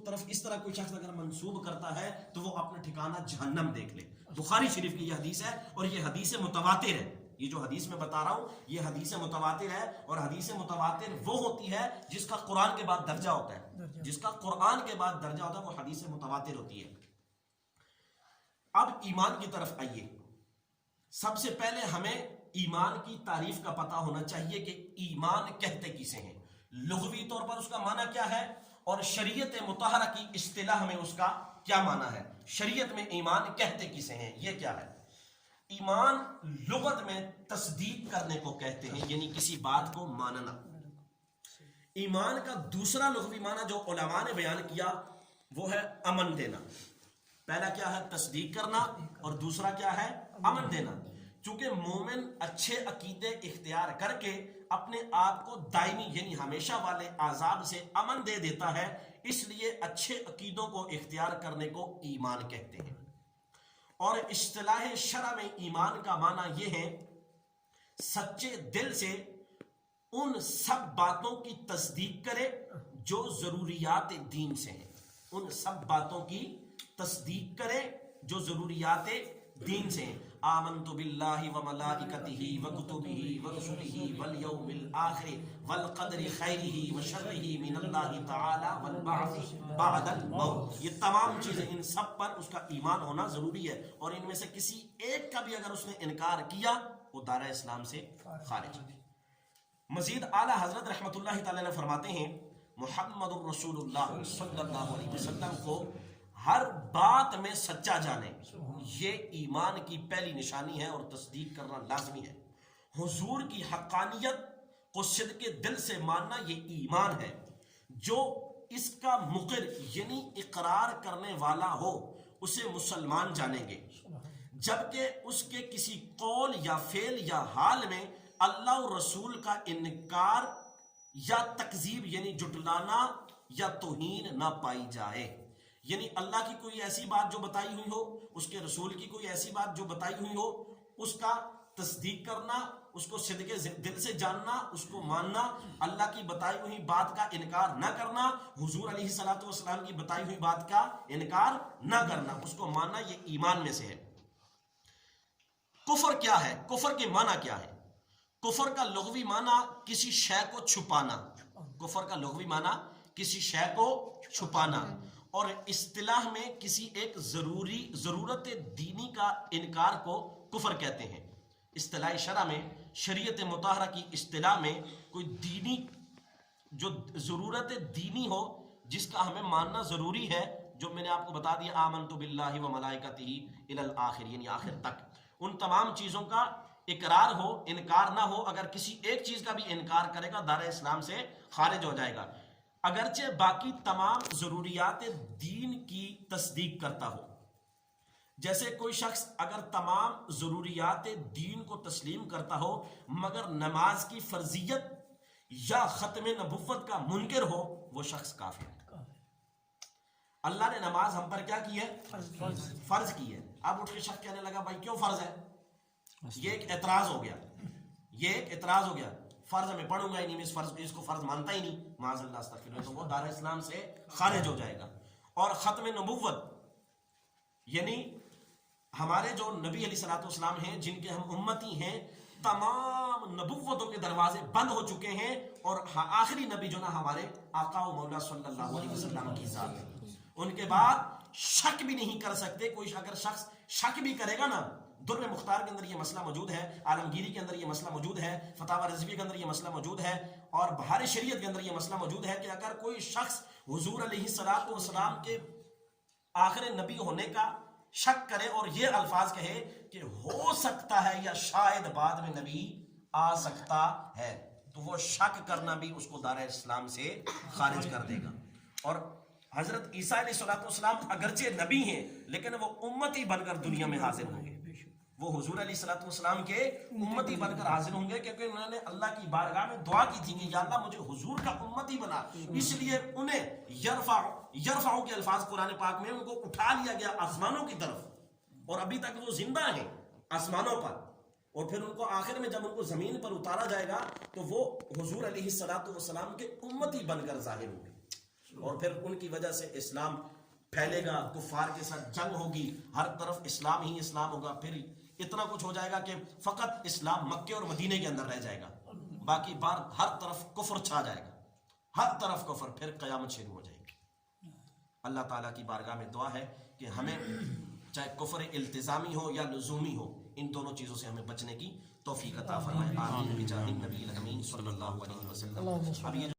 طرف اس طرح کوئی شخص اگر منسوب کرتا ہے تو وہ اپنا ٹھکانہ جہنم دیکھ لے. بخاری شریف کی یہ حدیث ہے اور یہ حدیث متواتر ہے. یہ جو حدیث میں بتا رہا ہوں یہ حدیث متواتر ہے, اور حدیث متواتر وہ ہوتی ہے جس کا قرآن کے بعد درجہ ہوتا ہے. جس کا قرآن کے بعد درجہ ہوتا ہے وہ حدیث متواتر ہوتی ہے. اب ایمان کی طرف آئیے. سب سے پہلے ہمیں ایمان کی تعریف کا پتہ ہونا چاہیے کہ ایمان کہتے کسے ہیں, لغوی طور پر اس کا معنی کیا ہے, اور شریعت مطہرہ کی اصطلاح میں اس کا کیا معنی ہے. شریعت میں ایمان کہتے کسے ہیں, یہ کیا ہے. ایمان لغت میں تصدیق کرنے کو کہتے ہیں, یعنی کسی بات کو ماننا. ایمان کا دوسرا لغوی معنی جو علماء نے بیان کیا وہ ہے امن دینا. پہلا کیا ہے, تصدیق کرنا, اور دوسرا کیا ہے, امن دینا. چونکہ مومن اچھے عقیدے اختیار کر کے اپنے آپ کو دائمی یعنی ہمیشہ والے عذاب سے امن دے دیتا ہے, اس لیے اچھے عقیدوں کو اختیار کرنے کو ایمان کہتے ہیں. اور اصطلاح شرع میں ایمان کا معنی یہ ہے سچے دل سے ان سب باتوں کی تصدیق کرے جو ضروریات دین سے ہیں. ان سب باتوں کی تصدیق کرے جو ضروریات دین سے ہیں. آمنت باللہ وملائکتہ وکتبہ ورسلہ والیوم الآخر والقدر خیرہ وشرہ من اللہ تعالی والبعث بعد الموت. یہ تمام چیزیں ان سب پر اس کا ایمان ہونا ضروری ہے, اور ان میں سے کسی ایک کا بھی اگر اس نے انکار کیا وہ دائرہ اسلام سے خارج ہے. مزید اعلیٰ حضرت رحمۃ اللہ تعالی نے فرماتے ہیں محمد الرسول اللہ صلی اللہ علیہ وسلم کو ہر بات میں سچا جانے, یہ ایمان کی پہلی نشانی ہے اور تصدیق کرنا لازمی ہے. حضور کی حقانیت کو صدق دل سے ماننا یہ ایمان ہے. جو اس کا مقر یعنی اقرار کرنے والا ہو اسے مسلمان جانیں گے, جبکہ اس کے کسی قول یا فعل یا حال میں اللہ اور رسول کا انکار یا تکذیب یعنی جھٹلانا یا توہین نہ پائی جائے. یعنی اللہ کی کوئی ایسی بات جو بتائی ہوئی ہو, اس کے رسول کی کوئی ایسی بات جو بتائی ہوئی ہو, اس کا تصدیق کرنا, اس کو صدق دل سے جاننا, اس کو ماننا, اللہ کی بتائی ہوئی بات کا انکار نہ کرنا, حضور علیہ الصلوۃ والسلام کی بتائی ہوئی بات کا انکار نہ کرنا, اس کو ماننا, یہ ایمان میں سے ہے. کفر کیا ہے, کفر کے معنی کیا ہے. کفر کا لغوی معنی کسی شے کو چھپانا. کفر کا لغوی معنی کسی شے کو چھپانا, اور اصطلاح میں کسی ایک ضرورت دینی کا انکار کو کفر کہتے ہیں. اصطلاح شرع میں شریعت مطہرہ کی اصطلاح میں کوئی دینی جو ضرورت دینی ہو جس کا ہمیں ماننا ضروری ہے, جو میں نے آپ کو بتا دیا آمنت باللہ وملائکتہ الی الآخر یعنی آخر تک, ان تمام چیزوں کا اقرار ہو, انکار نہ ہو. اگر کسی ایک چیز کا بھی انکار کرے گا دائرہ اسلام سے خارج ہو جائے گا, اگرچہ باقی تمام ضروریات دین کی تصدیق کرتا ہو. جیسے کوئی شخص اگر تمام ضروریات دین کو تسلیم کرتا ہو مگر نماز کی فرضیت یا ختم نبوت کا منکر ہو, وہ شخص کافر ہے. اللہ نے نماز ہم پر کیا کی ہے, فرض کی ہے. اب اٹھ کے شخص کہنے لگا بھائی کیوں فرض ہے, یہ ایک اعتراض ہو گیا, یہ ایک اعتراض ہو گیا, فرض میں پڑھوں گا ہی نہیں, میں اس کو فرض مانتا ہی نہیں, معاذ اللہ استغفر اللہ, تو وہ دار اسلام سے خارج ہو جائے گا. اور ختم نبوت یعنی ہمارے جو نبی علیہ الصلوۃ والسلام ہیں جن کے ہم امتی ہیں, تمام نبوتوں کے دروازے بند ہو چکے ہیں, اور آخری نبی جو نا ہمارے آقا و مولا صلی اللہ علیہ وسلم کی ذات ہے. ان کے بعد شک بھی نہیں کر سکتے کوئی. اگر شخص شک بھی کرے گا نا, در مختار کے اندر یہ مسئلہ موجود ہے, عالمگیری کے اندر یہ مسئلہ موجود ہے, فتاوی رضویہ کے اندر یہ مسئلہ موجود ہے, اور بہار شریعت کے اندر یہ مسئلہ موجود ہے کہ اگر کوئی شخص حضور علیہ الصلوۃ والسلام کے آخر نبی ہونے کا شک کرے اور یہ الفاظ کہے کہ ہو سکتا ہے یا شاید بعد میں نبی آ سکتا ہے, تو وہ شک کرنا بھی اس کو دائرہ اسلام سے خارج کر دے گا. اور حضرت عیسیٰ علیہ الصلوۃ والسلام اگرچہ نبی ہیں لیکن وہ امتی بن کر دنیا میں حاضر ہوں گے, وہ حضور علیہ الصلوۃ والسلام کے امتی بن کر حاضر ہوں گے, کیونکہ انہوں نے اللہ کی بارگاہ میں دعا کی تھی کہ یا اللہ مجھے حضور کا امتی بنا. اس لیے انہیں یرفع کے الفاظ قرآن پاک میں ان کو اٹھا لیا گیا آسمانوں کی طرف, اور ابھی تک وہ زندہ ہیں آسمانوں پر, اور پھر ان کو آخر میں جب ان کو زمین پر اتارا جائے گا تو وہ حضور علیہ الصلوۃ والسلام کے امتی بن کر ظاہر ہوں گے. اور پھر ان کی وجہ سے اسلام پھیلے گا، کفار کے ساتھ جنگ ہوگی، ہر طرف اسلام ہی اسلام ہوگا، پھر اتنا کچھ ہو جائے گا کہ فقط اسلام مکے اور مدینے کے اندر رہ جائے گا، باقی بار ہر طرف کفر چھا جائے گا، ہر طرف کفر، پھر قیامت شروع ہو جائے گی۔ اللہ تعالیٰ کی بارگاہ میں دعا ہے کہ ہمیں چاہے کفر التزامی ہو یا لزومی ہو، ان دونوں چیزوں سے ہمیں بچنے کی توفیق عطا فرمائے، آمین بجاہ النبی الامین صلی اللہ علیہ وسلم۔ اب یہ